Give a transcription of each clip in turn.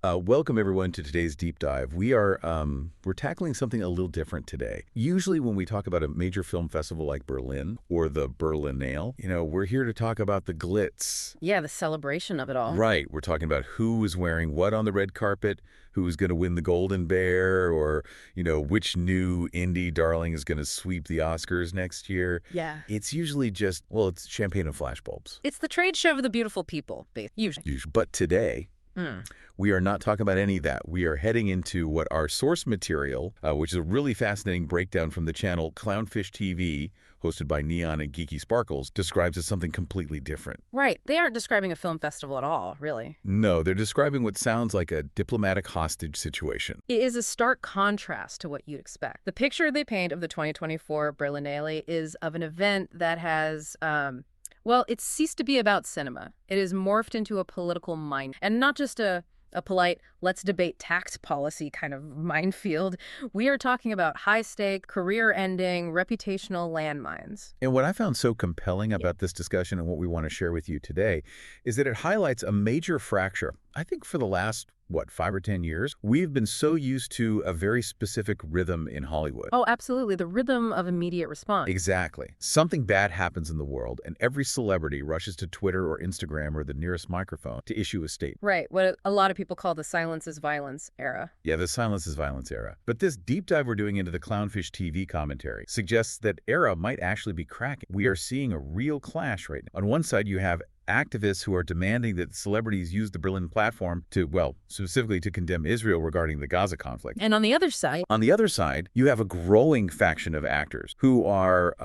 Welcome everyone to today's deep dive. We're tackling something a little different today. Usually when we talk about a major film festival like Berlin or the Berlinale, we're here to talk about the glitz. Yeah, the celebration of it all. Right. We're talking about who is wearing what on the red carpet, who's going to win the Golden Bear, or, which new indie darling is going to sweep the Oscars next year. Yeah. It's usually just, it's champagne and flashbulbs. It's the trade show of the beautiful people, usually. But today, we are not talking about any of that. We are heading into what our source material, which is a really fascinating breakdown from the channel Clownfish TV, hosted by Neon and Geeky Sparkles, describes as something completely different. Right. They aren't describing a film festival at all, really. No, they're describing what sounds like a diplomatic hostage situation. It is a stark contrast to what you'd expect. The picture they paint of the 2024 Berlinale is of an event that has it's ceased to be about cinema. It is morphed into a political mind, and not just a polite, let's debate tax policy kind of minefield. We are talking about high-stake, career-ending, reputational landmines. And what I found so compelling about this discussion and what we want to share with you today is that it highlights a major fracture. I think for the last 5 or 10 years, we've been so used to a very specific rhythm in Hollywood. Oh, absolutely. The rhythm of immediate response. Exactly. Something bad happens in the world, and every celebrity rushes to Twitter or Instagram or the nearest microphone to issue a statement. Right. What a lot of people call the silence is violence era. Yeah, the silence is violence era. But this deep dive we're doing into the Clownfish TV commentary suggests that era might actually be cracking. We are seeing a real clash right now. On one side, you have activists who are demanding that celebrities use the Berlin platform to, specifically to condemn Israel regarding the Gaza conflict. And on the other side, you have a growing faction of actors who are,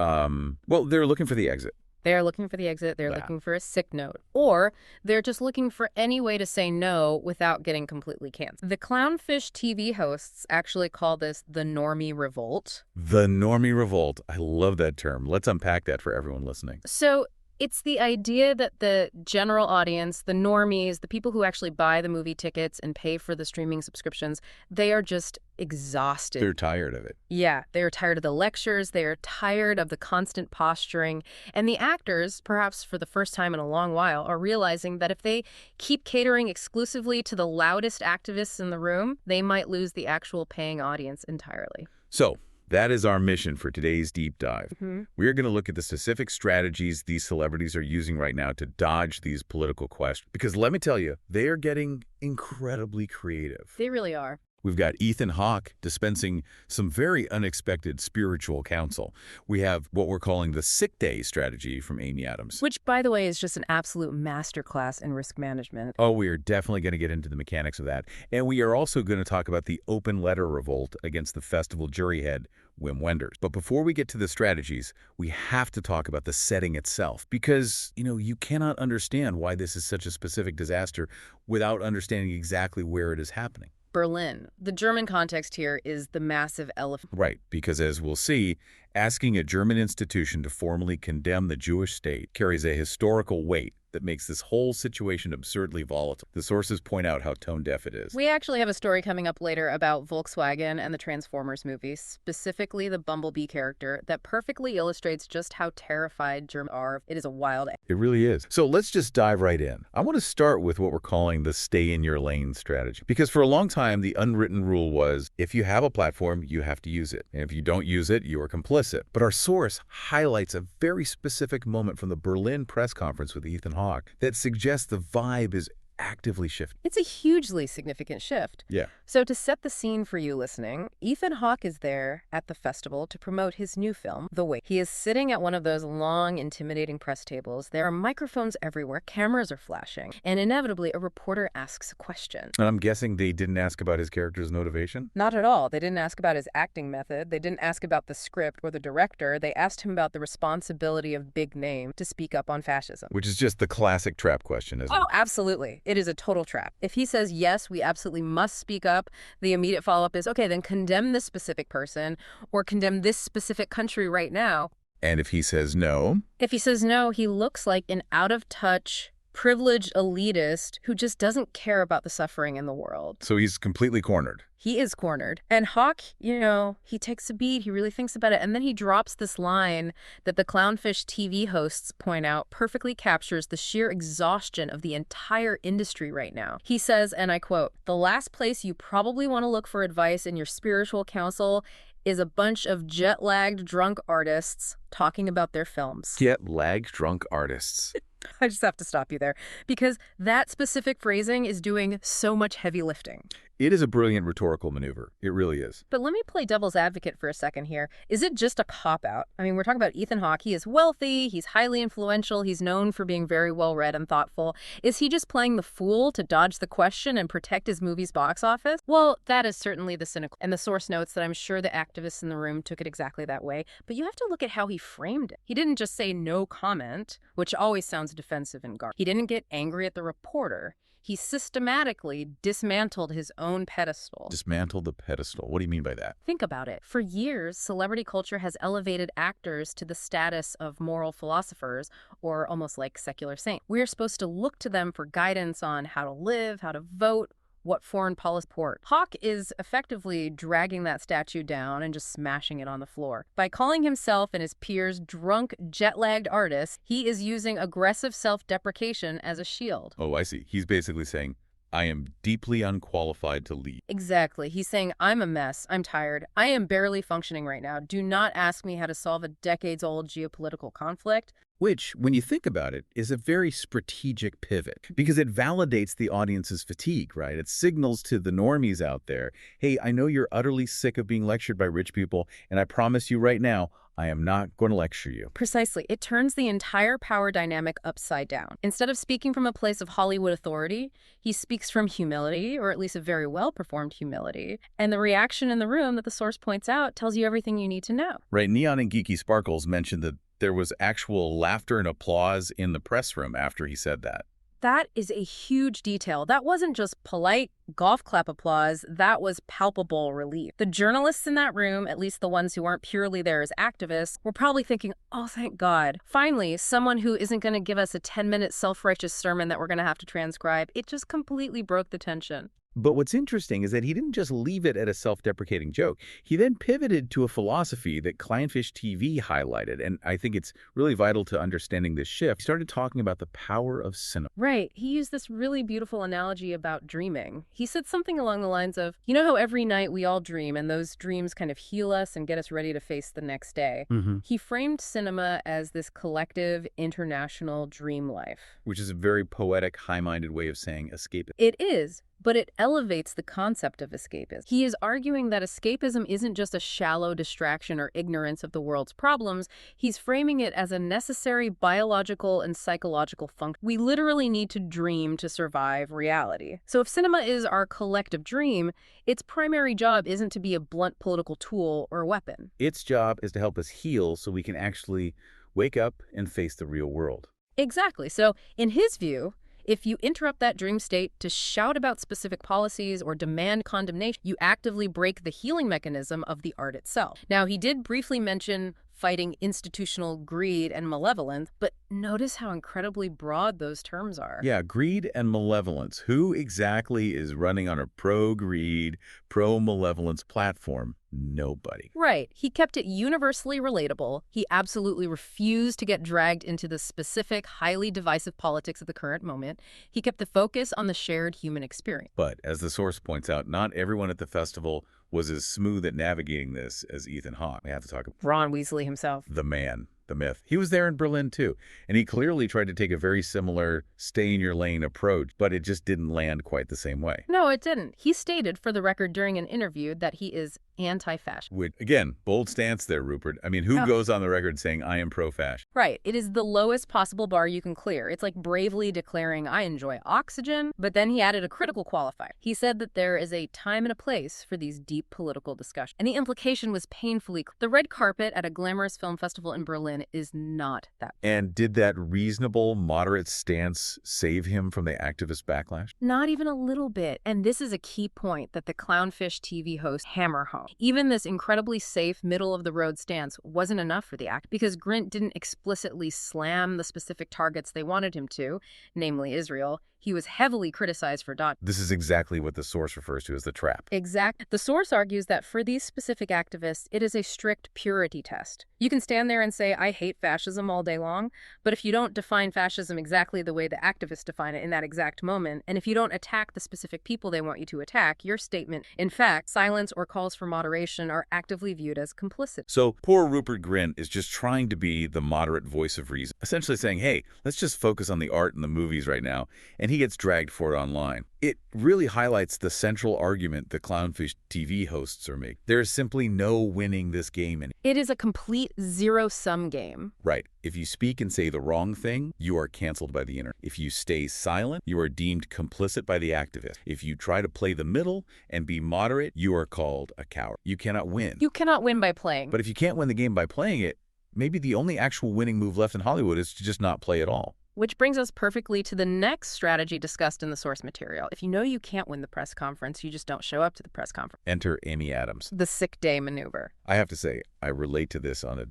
they're looking for the exit. They're looking for the exit. They're looking for a sick note. Or they're just looking for any way to say no without getting completely canceled. The Clownfish TV hosts actually call this the Normie Revolt. The Normie Revolt. I love that term. Let's unpack that for everyone listening. So it's the idea that the general audience, the normies, the people who actually buy the movie tickets and pay for the streaming subscriptions, they are just exhausted. They're tired of it. Yeah, they're tired of the lectures. They're tired of the constant posturing. And the actors, perhaps for the first time in a long while, are realizing that if they keep catering exclusively to the loudest activists in the room, they might lose the actual paying audience entirely. So that is our mission for today's deep dive. We're going to look at the specific strategies these celebrities are using right now to dodge these political questions. Because let me tell you, they are getting incredibly creative. They really are. We've got Ethan Hawke dispensing some very unexpected spiritual counsel. We have what we're calling the sick day strategy from Amy Adams. Which, by the way, is just an absolute masterclass in risk management. Oh, we are definitely going to get into the mechanics of that. And we are also going to talk about the open letter revolt against the festival jury head, Wim Wenders. But before we get to the strategies, we have to talk about the setting itself. Because, you cannot understand why this is such a specific disaster without understanding exactly where it is happening. Berlin. The German context here is the massive elephant. Right, because as we'll see, asking a German institution to formally condemn the Jewish state carries a historical weight that makes this whole situation absurdly volatile. The sources point out how tone-deaf it is. We actually have a story coming up later about Volkswagen and the Transformers movies, specifically the Bumblebee character, that perfectly illustrates just how terrified Germans are. It is a wild... It really is. So let's just dive right in. I want to start with what we're calling the stay-in-your-lane strategy. Because for a long time, the unwritten rule was, if you have a platform, you have to use it. And if you don't use it, you are complicit. But our source highlights a very specific moment from the Berlin press conference with Ethan Hawke that suggests the vibe is actively shifting. It's a hugely significant shift. Yeah. So to set the scene for you listening, Ethan Hawke is there at the festival to promote his new film, The Wait. He is sitting at one of those long, intimidating press tables. There are microphones everywhere, cameras are flashing, and inevitably a reporter asks a question. And I'm guessing they didn't ask about his character's motivation? Not at all. They didn't ask about his acting method. They didn't ask about the script or the director. They asked him about the responsibility of big name to speak up on fascism. Which is just the classic trap question, isn't it? Oh, absolutely. It is a total trap. If he says, yes, we absolutely must speak up, the immediate follow-up is, okay, then condemn this specific person or condemn this specific country right now. And if he says no? If he says no, he looks like an out-of-touch privileged elitist who just doesn't care about the suffering in the world. So he's completely cornered. He is cornered. And Hawke, he takes a beat, he really thinks about it, and then he drops this line that the Clownfish TV hosts point out perfectly captures the sheer exhaustion of the entire industry right now. He says, and I quote, "The last place you probably want to look for advice in your spiritual counsel is a bunch of jet-lagged drunk artists talking about their films." Jet-lagged drunk artists. I just have to stop you there, because that specific phrasing is doing so much heavy lifting. It is a brilliant rhetorical maneuver. It really is. But let me play devil's advocate for a second here. Is it just a cop-out? I mean, we're talking about Ethan Hawke. He is wealthy, he's highly influential, he's known for being very well-read and thoughtful. Is he just playing the fool to dodge the question and protect his movie's box office? Well, that is certainly the cynical. And the source notes that I'm sure the activists in the room took it exactly that way. But you have to look at how he framed it. He didn't just say no comment, which always sounds defensive and guarded. He didn't get angry at the reporter. He systematically dismantled his own pedestal. Dismantled the pedestal. What do you mean by that? Think about it. For years, celebrity culture has elevated actors to the status of moral philosophers, or almost like secular saints. We're supposed to look to them for guidance on how to live, how to vote, what foreign policy support. Hawke is effectively dragging that statue down and just smashing it on the floor. By calling himself and his peers drunk, jet-lagged artists, he is using aggressive self-deprecation as a shield. Oh, I see. He's basically saying, I am deeply unqualified to lead. Exactly. He's saying, I'm a mess. I'm tired. I am barely functioning right now. Do not ask me how to solve a decades-old geopolitical conflict. Which, when you think about it, is a very strategic pivot because it validates the audience's fatigue, right? It signals to the normies out there, hey, I know you're utterly sick of being lectured by rich people, and I promise you right now, I am not going to lecture you. Precisely. It turns the entire power dynamic upside down. Instead of speaking from a place of Hollywood authority, he speaks from humility, or at least a very well-performed humility. And the reaction in the room that the source points out tells you everything you need to know. Right. Neon and Geeky Sparkles mentioned that there was actual laughter and applause in the press room after he said that. That is a huge detail. That wasn't just polite golf clap applause. That was palpable relief. The journalists in that room, at least the ones who aren't purely there as activists, were probably thinking, oh, thank God. Finally, someone who isn't going to give us a 10-minute self-righteous sermon that we're going to have to transcribe. It just completely broke the tension. But what's interesting is that he didn't just leave it at a self-deprecating joke. He then pivoted to a philosophy that Clownfish TV highlighted, and I think it's really vital to understanding this shift. He started talking about the power of cinema. Right. He used this really beautiful analogy about dreaming. He said something along the lines of, you know how every night we all dream, and those dreams kind of heal us and get us ready to face the next day? Mm-hmm. He framed cinema as this collective, international dream life. Which is a very poetic, high-minded way of saying escapism. It is. But it elevates the concept of escapism. He is arguing that escapism isn't just a shallow distraction or ignorance of the world's problems. He's framing it as a necessary biological and psychological function. We literally need to dream to survive reality. So if cinema is our collective dream, its primary job isn't to be a blunt political tool or weapon. Its job is to help us heal so we can actually wake up and face the real world. Exactly. So in his view, if you interrupt that dream state to shout about specific policies or demand condemnation, you actively break the healing mechanism of the art itself. Now, he did briefly mention fighting institutional greed and malevolence, but notice how incredibly broad those terms are. Yeah, greed and malevolence. Who exactly is running on a pro-greed, pro-malevolence platform? Nobody. Right. He kept it universally relatable. He absolutely refused to get dragged into the specific, highly divisive politics of the current moment. He kept the focus on the shared human experience. But, as the source points out, not everyone at the festival was as smooth at navigating this as Ethan Hawke. We have to talk about Ron Weasley himself. the man, the myth. He was there in Berlin, too. And he clearly tried to take a very similar stay-in-your-lane approach, but it just didn't land quite the same way. No, it didn't. He stated, for the record, during an interview that he is anti-fascist. Which, again, bold stance there, Rupert. I mean, who goes on the record saying, I am pro-fascist? Right. It is the lowest possible bar you can clear. It's like bravely declaring, I enjoy oxygen, but then he added a critical qualifier. He said that there is a time and a place for these deep political discussions. And the implication was painfully clear. The red carpet at a glamorous film festival in Berlin Berlin is not that. And did that reasonable, moderate stance save him from the activist backlash? Not even a little bit. And this is a key point that the Clownfish TV host hammer home. Even this incredibly safe, middle-of-the-road stance wasn't enough for the act because Grint didn't explicitly slam the specific targets they wanted him to, namely Israel. He was heavily criticized for dodging. This is exactly what the source refers to as the trap. Exact. The source argues that for these specific activists, it is a strict purity test. You can stand there and say, I hate fascism all day long, but if you don't define fascism exactly the way the activists define it in that exact moment, and if you don't attack the specific people they want you to attack, your statement, in fact, silence or calls for moderation are actively viewed as complicit. So poor Rupert Grint is just trying to be the moderate voice of reason, essentially saying, hey, let's just focus on the art and the movies right now, and he gets dragged for it online. It really highlights the central argument the Clownfish TV hosts are making. There is simply no winning this game. It is a complete zero-sum game. Right. If you speak and say the wrong thing, you are canceled by the internet. If you stay silent, you are deemed complicit by the activist. If you try to play the middle and be moderate, you are called a coward. You cannot win. You cannot win by playing. But if you can't win the game by playing it, maybe the only actual winning move left in Hollywood is to just not play at all. Which brings us perfectly to the next strategy discussed in the source material. If you know you can't win the press conference, you just don't show up to the press conference. Enter Amy Adams. The sick day maneuver. I have to say, I relate to this on a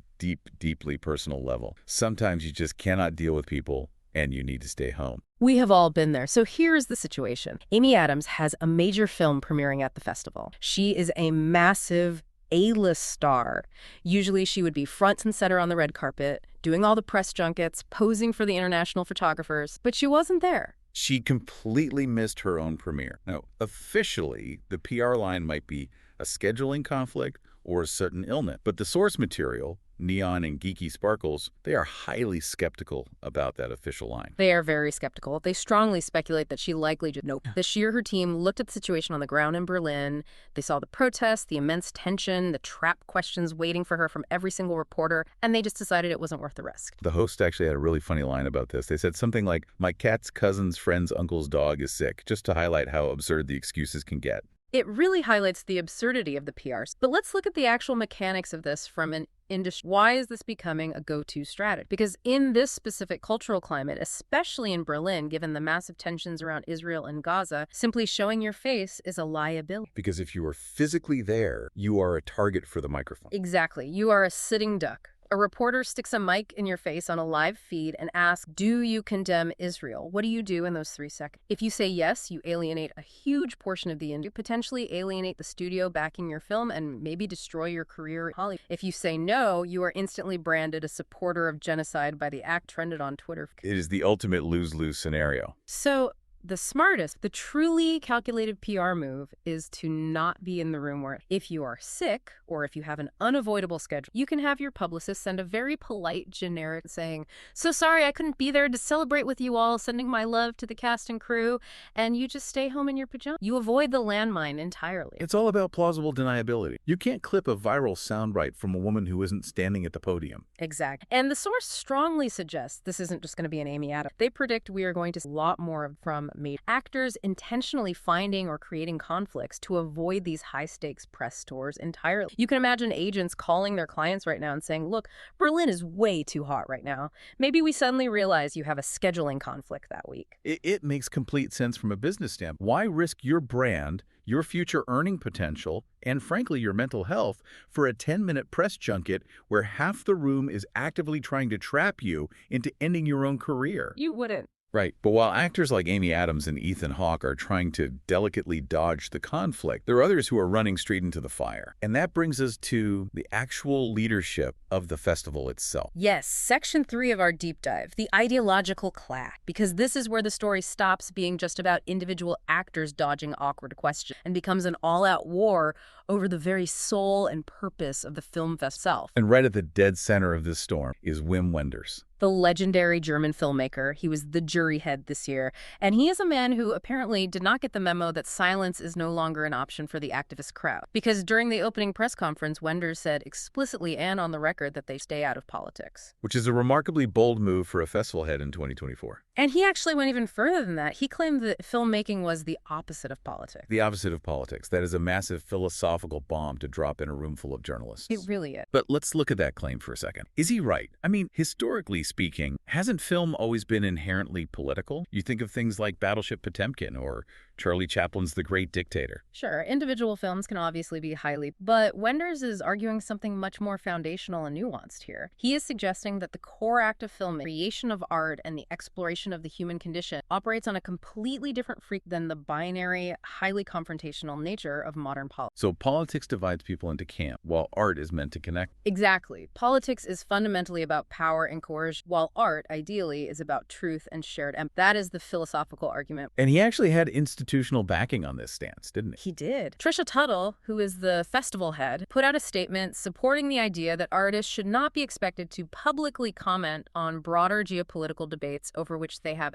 deeply personal level. Sometimes you just cannot deal with people and you need to stay home. We have all been there. So here's the situation. Amy Adams has a major film premiering at the festival. She is a massive A-list star. Usually she would be front and center on the red carpet, doing all the press junkets, posing for the international photographers, but she wasn't there. She completely missed her own premiere. Now, officially, the PR line might be a scheduling conflict or a sudden illness, but the source material, Neon and Geeky Sparkles, they are highly skeptical about that official line. They are very skeptical. They strongly speculate that she likely just nope. She or her team looked at the situation on the ground in Berlin. They saw the protests, the immense tension, the trap questions waiting for her from every single reporter, and they just decided it wasn't worth the risk. The host actually had a really funny line about this. They said something like, my cat's cousin's friend's uncle's dog is sick, just to highlight how absurd the excuses can get. It really highlights the absurdity of the PRs. But let's look at the actual mechanics of this from an industry. Why is this becoming a go-to strategy? Because in this specific cultural climate, especially in Berlin, given the massive tensions around Israel and Gaza, simply showing your face is a liability. Because if you are physically there, you are a target for the microphone. Exactly. You are a sitting duck. A reporter sticks a mic in your face on a live feed and asks, do you condemn Israel? What do you do in those 3 seconds? If you say yes, you alienate a huge portion of the industry, potentially alienate the studio backing your film, and maybe destroy your career in Hollywood. If you say no, you are instantly branded a supporter of genocide by the act trended on Twitter. It is the ultimate lose-lose scenario. So the smartest, the truly calculated PR move is to not be in the room where if you are sick or if you have an unavoidable schedule, you can have your publicist send a very polite, generic saying, so sorry I couldn't be there to celebrate with you all, sending my love to the cast and crew, and you just stay home in your pajamas. You avoid the landmine entirely. It's all about plausible deniability. You can't clip a viral soundbite from a woman who isn't standing at the podium. Exactly. And the source strongly suggests this isn't just going to be an Amy Adams. They predict we are going to see a lot more from actors intentionally finding or creating conflicts to avoid these high-stakes press tours entirely. You can imagine agents calling their clients right now and saying, look, Berlin is way too hot right now. Maybe we suddenly realize you have a scheduling conflict that week. It makes complete sense from a business standpoint. Why risk your brand, your future earning potential, and frankly, your mental health for a 10-minute press junket where half the room is actively trying to trap you into ending your own career? You wouldn't. Right. But while actors like Amy Adams and Ethan Hawke are trying to delicately dodge the conflict, there are others who are running straight into the fire. And that brings us to the actual leadership of the festival itself. Yes, section 3 of our deep dive, the ideological clash, because this is where the story stops being just about individual actors dodging awkward questions and becomes an all-out war over the very soul and purpose of the film fest itself. And right at the dead center of this storm is Wim Wenders. the legendary German filmmaker. He was the jury head this year. And he is a man who apparently did not get the memo that silence is no longer an option for the activist crowd. Because during the opening press conference, Wenders said explicitly and on the record that they stay out of politics. Which is a remarkably bold move for a festival head in 2024. And he actually went even further than that. He claimed that filmmaking was the opposite of politics. The opposite of politics. That is a massive philosophical bomb to drop in a room full of journalists. It really is. But let's look at that claim for a second. Is he right? I mean, historically speaking, hasn't film always been inherently political? You think of things like Battleship Potemkin or Charlie Chaplin's The Great Dictator. Sure, individual films can obviously be but Wenders is arguing something much more foundational and nuanced here. He is suggesting that the core act of film, creation of art, and the exploration of the human condition operates on a completely different frequency than the binary, highly confrontational nature of modern politics. So politics divides people into camp, while art is meant to connect. Exactly. Politics is fundamentally about power and coercion, while art, ideally, is about truth and shared empathy. That is the philosophical argument. And he actually had institutional backing on this stance, didn't he? He did. Trisha Tuttle, who is the festival head, put out a statement supporting the idea that artists should not be expected to publicly comment on broader geopolitical debates over which they have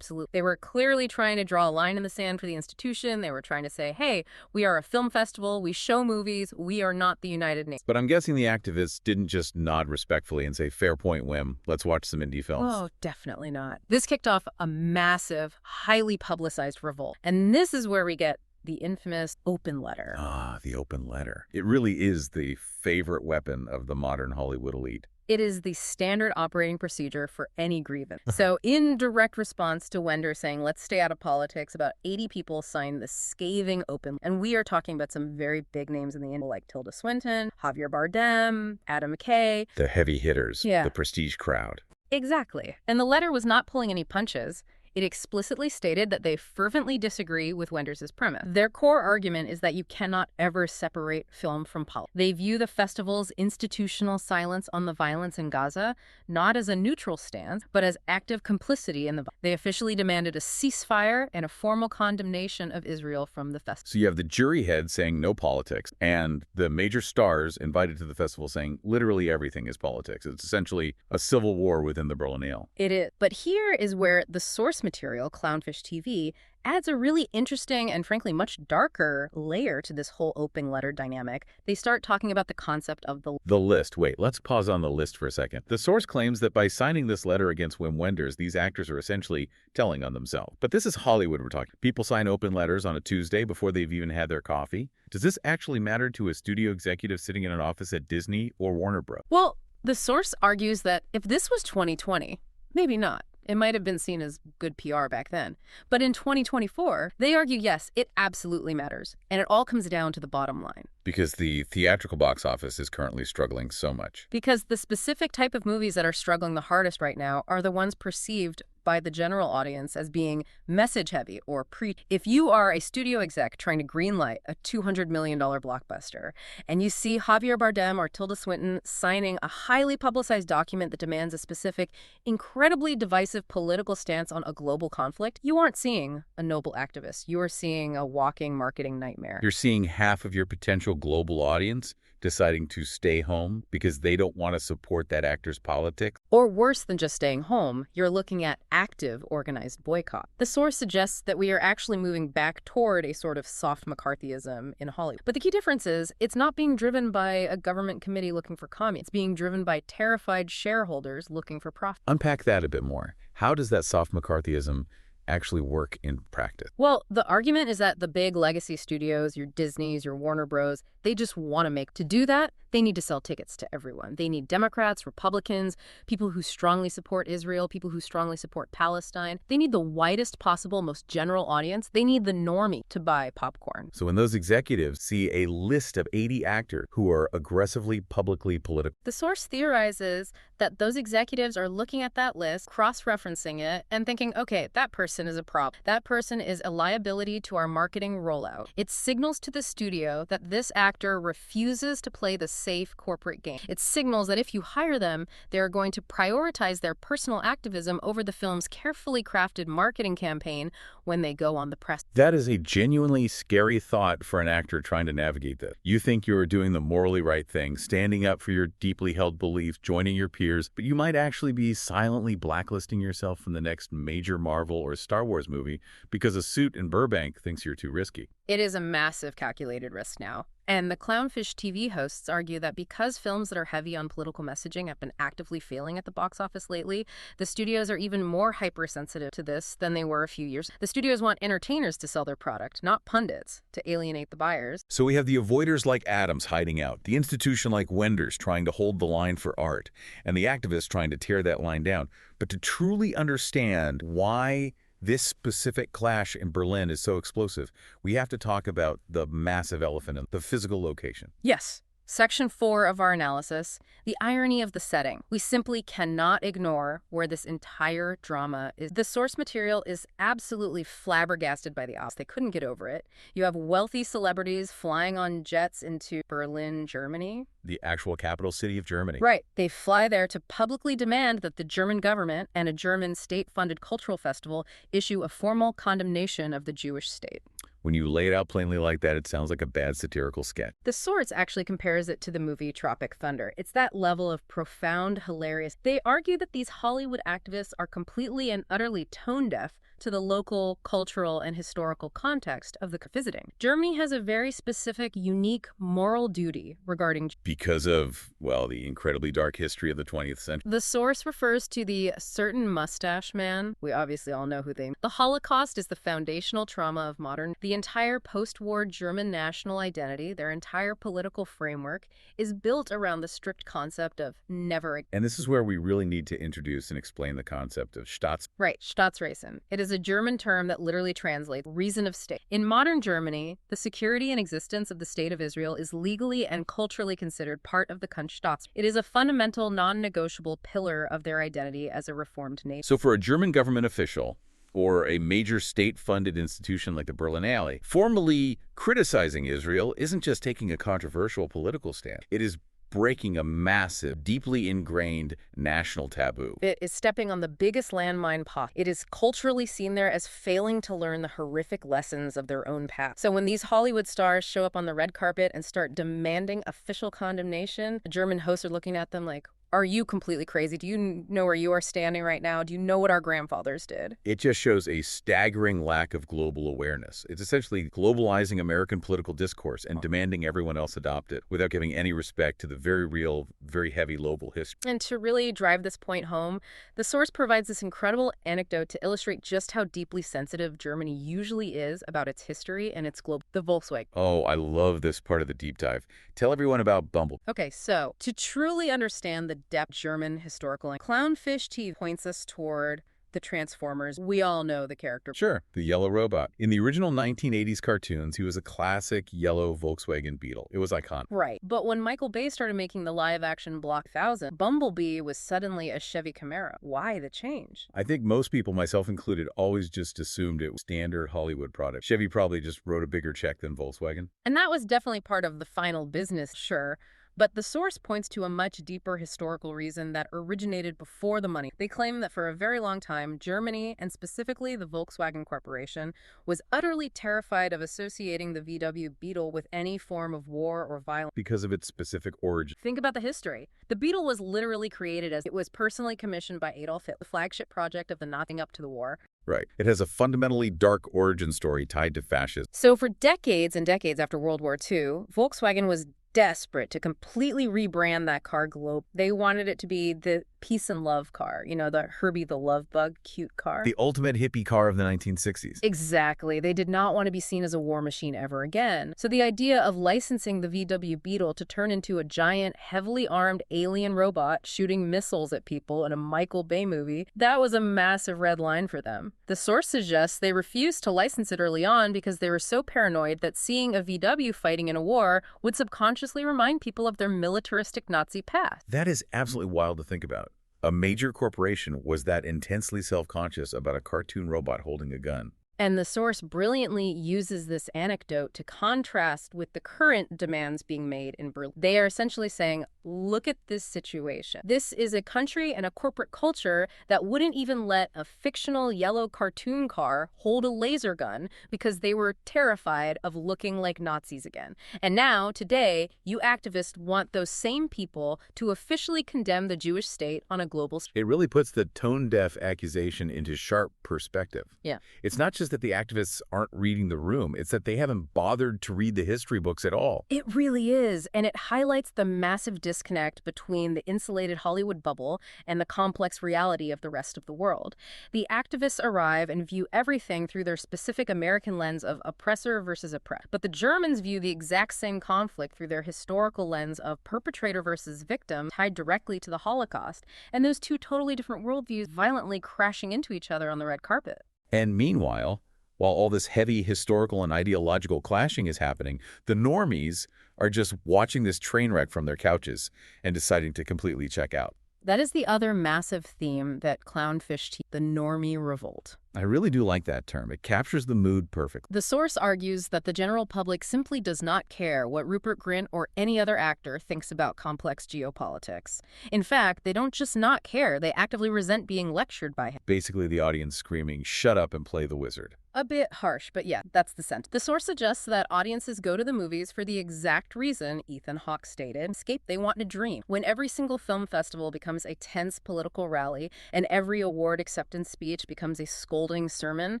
They were clearly trying to draw a line in the sand for the institution. They were trying to say, hey, we are a film festival, we show movies, we are not the United Nations. But I'm guessing the activists didn't just nod respectfully and say, fair point, Wim, let's watch some indie films. Oh, definitely not. This kicked off a massive, highly publicized revolt. And this is where we get the infamous open letter. Ah, the open letter. It really is the favorite weapon of the modern Hollywood elite. It is the standard operating procedure for any grievance. So in direct response to Wenders saying, let's stay out of politics, about 80 people signed the scathing open. And we are talking about some very big names in the industry, like Tilda Swinton, Javier Bardem, Adam McKay. The heavy hitters, Yeah. the prestige crowd. Exactly. And the letter was not pulling any punches. It explicitly stated that they fervently disagree with Wenders' premise. Their core argument is that you cannot ever separate film from politics. They view the festival's institutional silence on the violence in Gaza not as a neutral stance, but as active complicity in the violence. They officially demanded a ceasefire and a formal condemnation of Israel from the festival. So you have the jury head saying no politics, and the major stars invited to the festival saying literally everything is politics. It's essentially a civil war within the Berlinale. It is. But here is where the source material, Clownfish TV, adds a really interesting and frankly much darker layer to this whole open letter dynamic. They start talking about the concept of the list. Wait, let's pause on the list for a second. The source claims that by signing this letter against Wim Wenders, these actors are essentially telling on themselves. But this is Hollywood we're talking. People sign open letters on a Tuesday before they've even had their coffee. Does this actually matter to a studio executive sitting in an office at Disney or Warner Bros? Well, the source argues that if this was 2020, maybe not. It might have been seen as good PR back then. But in 2024, they argue, yes, it absolutely matters. And it all comes down to the bottom line. Because the theatrical box office is currently struggling so much. Because the specific type of movies that are struggling the hardest right now are the ones perceived by the general audience as being message-heavy or If you are a studio exec trying to greenlight a $200 million blockbuster, and you see Javier Bardem or Tilda Swinton signing a highly publicized document that demands a specific, incredibly divisive political stance on a global conflict, you aren't seeing a noble activist. You are seeing a walking marketing nightmare. You're seeing half of your potential global audience deciding to stay home because they don't want to support that actor's politics. Or worse than just staying home, you're looking at active organized boycott. The source suggests that we are actually moving back toward a sort of soft McCarthyism in Hollywood. But the key difference is it's not being driven by a government committee looking for communists. It's being driven by terrified shareholders looking for profit. Unpack that a bit more. How does that soft McCarthyism actually work in practice? Well, the argument is that the big legacy studios, your Disneys, your Warner Bros., they just want to make. To do that, they need to sell tickets to everyone. They need Democrats, Republicans, people who strongly support Israel, people who strongly support Palestine. They need the widest possible, most general audience. They need the normie to buy popcorn. So when those executives see a list of 80 actors who are aggressively publicly political, the source theorizes that those executives are looking at that list, cross-referencing it, and thinking, okay, that person person is a problem. That person is a liability to our marketing rollout. It signals to the studio that this actor refuses to play the safe corporate game. It signals that if you hire them, they're going to prioritize their personal activism over the film's carefully crafted marketing campaign when they go on the press. That is a genuinely scary thought for an actor trying to navigate that. You think you're doing the morally right thing, standing up for your deeply held beliefs, joining your peers, but you might actually be silently blacklisting yourself from the next major Marvel or Star Wars movie because a suit in Burbank thinks you're too risky. It is a massive calculated risk now. And the Clownfish TV hosts argue that because films that are heavy on political messaging have been actively failing at the box office lately, the studios are even more hypersensitive to this than they were a few years. The studios want entertainers to sell their product, not pundits, to alienate the buyers. So we have the avoiders like Adams hiding out, the institution like Wenders trying to hold the line for art, and the activists trying to tear that line down. But to truly understand why this specific clash in Berlin is so explosive, we have to talk about the massive elephant in the physical location. Yes. Section 4 of our analysis, the irony of the setting. We simply cannot ignore where this entire drama is. The source material is absolutely flabbergasted by the odds. They couldn't get over it. You have wealthy celebrities flying on jets into Berlin, Germany. The actual capital city of Germany. Right. They fly there to publicly demand that the German government and a German state-funded cultural festival issue a formal condemnation of the Jewish state. When you lay it out plainly like that, it sounds like a bad satirical sketch. The Source actually compares it to the movie Tropic Thunder. It's that level of profound, hilarious. They argue that these Hollywood activists are completely and utterly tone-deaf to the local, cultural, and historical context of the visiting. Germany has a very specific, unique moral duty regarding Because of, well, the incredibly dark history of the 20th century. The Source refers to the certain mustache man. We obviously all know who they mean. The Holocaust is the foundational trauma of modern. The entire post-war German national identity, their entire political framework, is built around the strict concept of never. And this is where we really need to introduce and explain the concept of Staats. Right, Staatsräson. It is a German term that literally translates reason of state. In modern Germany, the security and existence of the State of Israel is legally and culturally considered part of the Staats. It is a fundamental, non-negotiable pillar of their identity as a reformed nation. So for a German government official or a major state-funded institution like the Berlinale, formally criticizing Israel isn't just taking a controversial political stand. It is breaking a massive, deeply ingrained national taboo. It is stepping on the biggest landmine possible. It is culturally seen there as failing to learn the horrific lessons of their own past. So when these Hollywood stars show up on the red carpet and start demanding official condemnation, the German hosts are looking at them like, are you completely crazy? Do you know where you are standing right now? Do you know what our grandfathers did? It just shows a staggering lack of global awareness. It's essentially globalizing American political discourse and demanding everyone else adopt it without giving any respect to the very real, very heavy local history. And to really drive this point home, the Source provides this incredible anecdote to illustrate just how deeply sensitive Germany usually is about its history and its global. The Volkswagen. Oh, I love this part of the deep dive. Tell everyone about Bumble. Okay, so to truly understand the depth German historical, Clownfish TV points us toward the Transformers. We all know the character. Sure, the yellow robot. In the original 1980s cartoons, he was a classic yellow Volkswagen Beetle. It was iconic. Right. But when Michael Bay started making the live-action Block 1000, Bumblebee was suddenly a Chevy Camaro. Why the change? I think most people, myself included, always just assumed it was standard Hollywood product. Chevy probably just wrote a bigger check than Volkswagen. And that was definitely part of the final business, sure. But the Source points to a much deeper historical reason that originated before the money. They claim that for a very long time, Germany, and specifically the Volkswagen Corporation, was utterly terrified of associating the VW Beetle with any form of war or violence. Because of its specific origin. Think about the history. The Beetle was literally created as it was personally commissioned by Adolf Hitler, the flagship project of the Nazi up to the war. Right. It has a fundamentally dark origin story tied to fascism. So for decades and decades after World War II, Volkswagen was desperate to completely rebrand that car globally. They wanted it to be the peace and love car, you know, the Herbie the Love Bug cute car. The ultimate hippie car of the 1960s. Exactly. They did not want to be seen as a war machine ever again. So the idea of licensing the VW Beetle to turn into a giant, heavily armed alien robot shooting missiles at people in a Michael Bay movie, that was a massive red line for them. The Source suggests they refused to license it early on because they were so paranoid that seeing a VW fighting in a war would subconsciously remind people of their militaristic Nazi past. That is absolutely wild to think about. A major corporation was that intensely self-conscious about a cartoon robot holding a gun. And the source brilliantly uses this anecdote to contrast with the current demands being made in Berlin. They are essentially saying, look at this situation. This is a country and a corporate culture that wouldn't even let a fictional yellow cartoon car hold a laser gun because they were terrified of looking like Nazis again. And now, today, you activists want those same people to officially condemn the Jewish state on a global scale. It really puts the tone-deaf accusation into sharp perspective. Yeah. It's not just that the activists aren't reading the room, it's that they haven't bothered to read the history books at all. It really is, and it highlights the massive disconnect between the insulated Hollywood bubble and the complex reality of the rest of the world. The activists arrive and view everything through their specific American lens of oppressor versus oppressed. But the Germans view the exact same conflict through their historical lens of perpetrator versus victim, tied directly to the Holocaust, and those two totally different worldviews violently crashing into each other on the red carpet. And meanwhile, while all this heavy historical and ideological clashing is happening, the normies are just watching this train wreck from their couches and deciding to completely check out. That is the other massive theme that Clownfish teaches, the Normie Revolt. I really do like that term. It captures the mood perfectly. The source argues that the general public simply does not care what Rupert Grint or any other actor thinks about complex geopolitics. In fact, they don't just not care, they actively resent being lectured by him. Basically, the audience screaming, "Shut up and play the wizard." A bit harsh, but yeah, that's the sentiment. The source suggests that audiences go to the movies for the exact reason Ethan Hawke stated: escape. They want to dream. When every single film festival becomes a tense political rally and every award acceptance speech becomes a scolding sermon,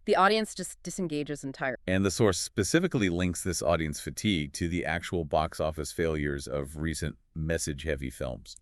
the audience just disengages entirely. And the source specifically links this audience fatigue to the actual box office failures of recent message-heavy films.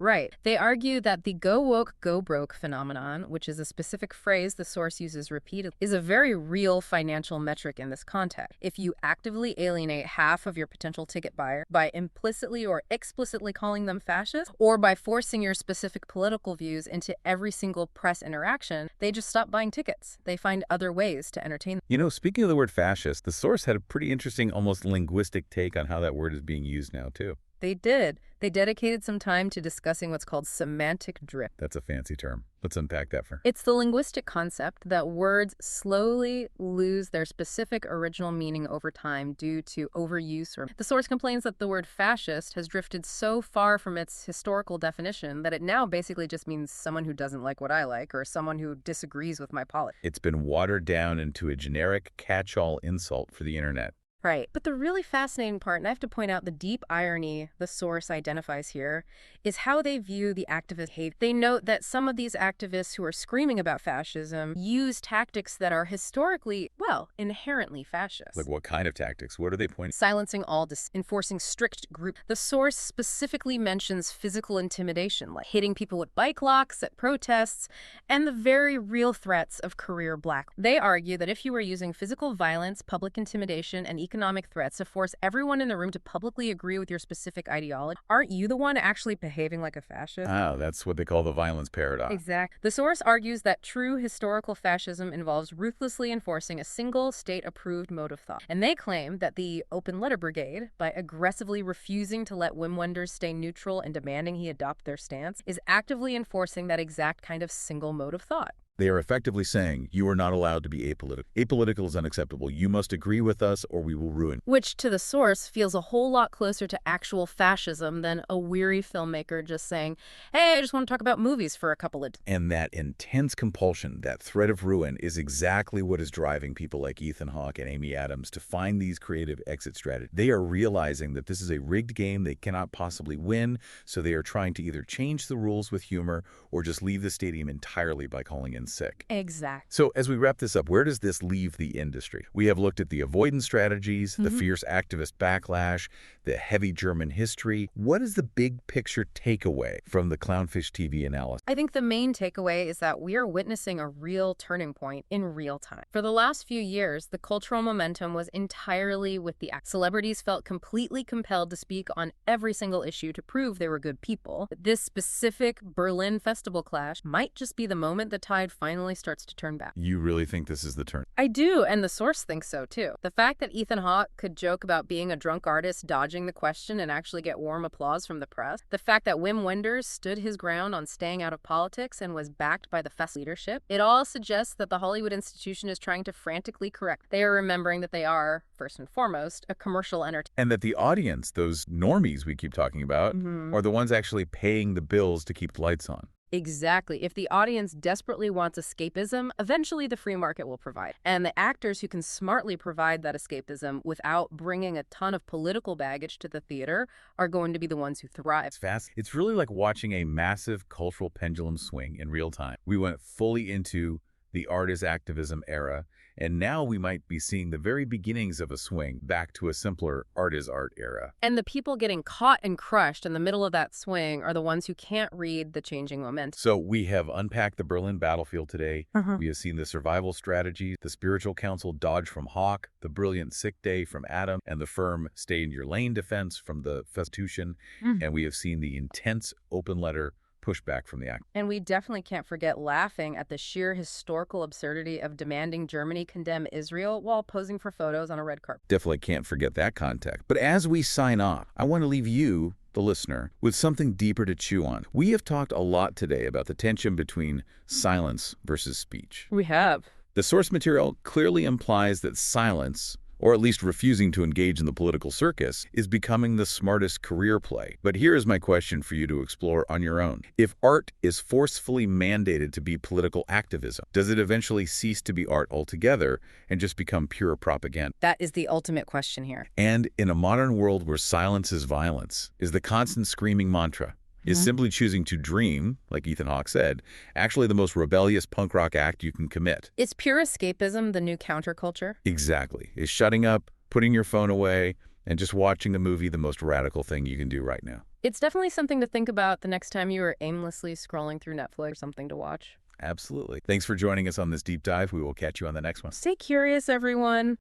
Right. They argue that the go woke, go broke phenomenon, which is a specific phrase the source uses repeatedly, is a very real financial metric in this context. If you actively alienate half of your potential ticket buyer by implicitly or explicitly calling them fascist, or by forcing your specific political views into every single press interaction, they just stop buying tickets. They find other ways to entertain them. You know, speaking of the word fascist, the source had a pretty interesting, almost linguistic take on how that word is being used now, too. They did. They dedicated some time to discussing what's called semantic drift. That's a fancy term. Let's unpack that for. It's the linguistic concept that words slowly lose their specific original meaning over time due to overuse. Or the source complains that the word fascist has drifted so far from its historical definition that it now basically just means someone who doesn't like what I like or someone who disagrees with my politics. It's been watered down into a generic catch-all insult for the internet. Right. But the really fascinating part, and I have to point out the deep irony the source identifies here, is how they view the activist behavior. They note that some of these activists who are screaming about fascism use tactics that are historically, well, inherently fascist. Like what kind of tactics? What are they pointing? Silencing all enforcing strict group. The source specifically mentions physical intimidation, like hitting people with bike locks at protests, and the very real threats of career black. They argue that if you were using physical violence, public intimidation, and economic threats to force everyone in the room to publicly agree with your specific ideology, aren't you the one actually behaving like a fascist? Oh, that's what they call the violence paradox. Exactly. The source argues that true historical fascism involves ruthlessly enforcing a single state-approved mode of thought. And they claim that the Open Letter Brigade, by aggressively refusing to let Wim Wenders stay neutral and demanding he adopt their stance, is actively enforcing that exact kind of single mode of thought. They are effectively saying, you are not allowed to be apolitical. Apolitical is unacceptable. You must agree with us or we will ruin. Which, to the source, feels a whole lot closer to actual fascism than a weary filmmaker just saying, hey, I just want to talk about movies for a couple of days. And that intense compulsion, that threat of ruin, is exactly what is driving people like Ethan Hawke and Amy Adams to find these creative exit strategies. They are realizing that this is a rigged game they cannot possibly win, so they are trying to either change the rules with humor or just leave the stadium entirely by calling in sick. Exactly. So as we wrap this up, where does this leave the industry? We have looked at the avoidance strategies, the fierce activist backlash, the heavy German history. What is the big picture takeaway from the Clownfish TV analysis? I think the main takeaway is that we are witnessing a real turning point in real time. For the last few years, the cultural momentum was entirely with the act. Celebrities felt completely compelled to speak on every single issue to prove they were good people. This specific Berlin festival clash might just be the moment the tide finally starts to turn back. You really think this is the turn? I do, and the source thinks so too. The fact that Ethan Hawke could joke about being a drunk artist dodging the question and actually get warm applause from the press, the fact that Wim Wenders stood his ground on staying out of politics and was backed by the Fest leadership, it all suggests that the Hollywood institution is trying to frantically correct. They are remembering that they are, first and foremost, a commercial entertainment. And that the audience, those normies we keep talking about, are the ones actually paying the bills to keep the lights on. Exactly. If the audience desperately wants escapism, eventually the free market will provide. And the actors who can smartly provide that escapism without bringing a ton of political baggage to the theater are going to be the ones who thrive. It's fast. It's really like watching a massive cultural pendulum swing in real time. We went fully into the art is activism era, and now we might be seeing the very beginnings of a swing back to a simpler art is art era. And the people getting caught and crushed in the middle of that swing are the ones who can't read the changing momentum. So we have unpacked the Berlin battlefield today. We have seen the survival strategies, the spiritual counsel dodge from Hawke, the brilliant sick day from Adam, and the firm stay in your lane defense from the Festution. And we have seen the intense open letter pushback from the act. And we definitely can't forget laughing at the sheer historical absurdity of demanding Germany condemn Israel while posing for photos on a red carpet. Definitely can't forget that context. But as we sign off, I want to leave you, the listener, with something deeper to chew on. We have talked a lot today about the tension between silence versus speech. We have. The source material clearly implies that silence, or at least refusing to engage in the political circus, is becoming the smartest career play. But here is my question for you to explore on your own. If art is forcefully mandated to be political activism, does it eventually cease to be art altogether and just become pure propaganda? That is the ultimate question here. And in a modern world where silence is violence, is the constant screaming mantra, is simply choosing to dream, like Ethan Hawke said, actually the most rebellious punk rock act you can commit? Is pure escapism the new counterculture? Exactly. Is shutting up, putting your phone away, and just watching a movie the most radical thing you can do right now? It's definitely something to think about the next time you are aimlessly scrolling through Netflix or something to watch. Absolutely. Thanks for joining us on this deep dive. We will catch you on the next one. Stay curious, everyone.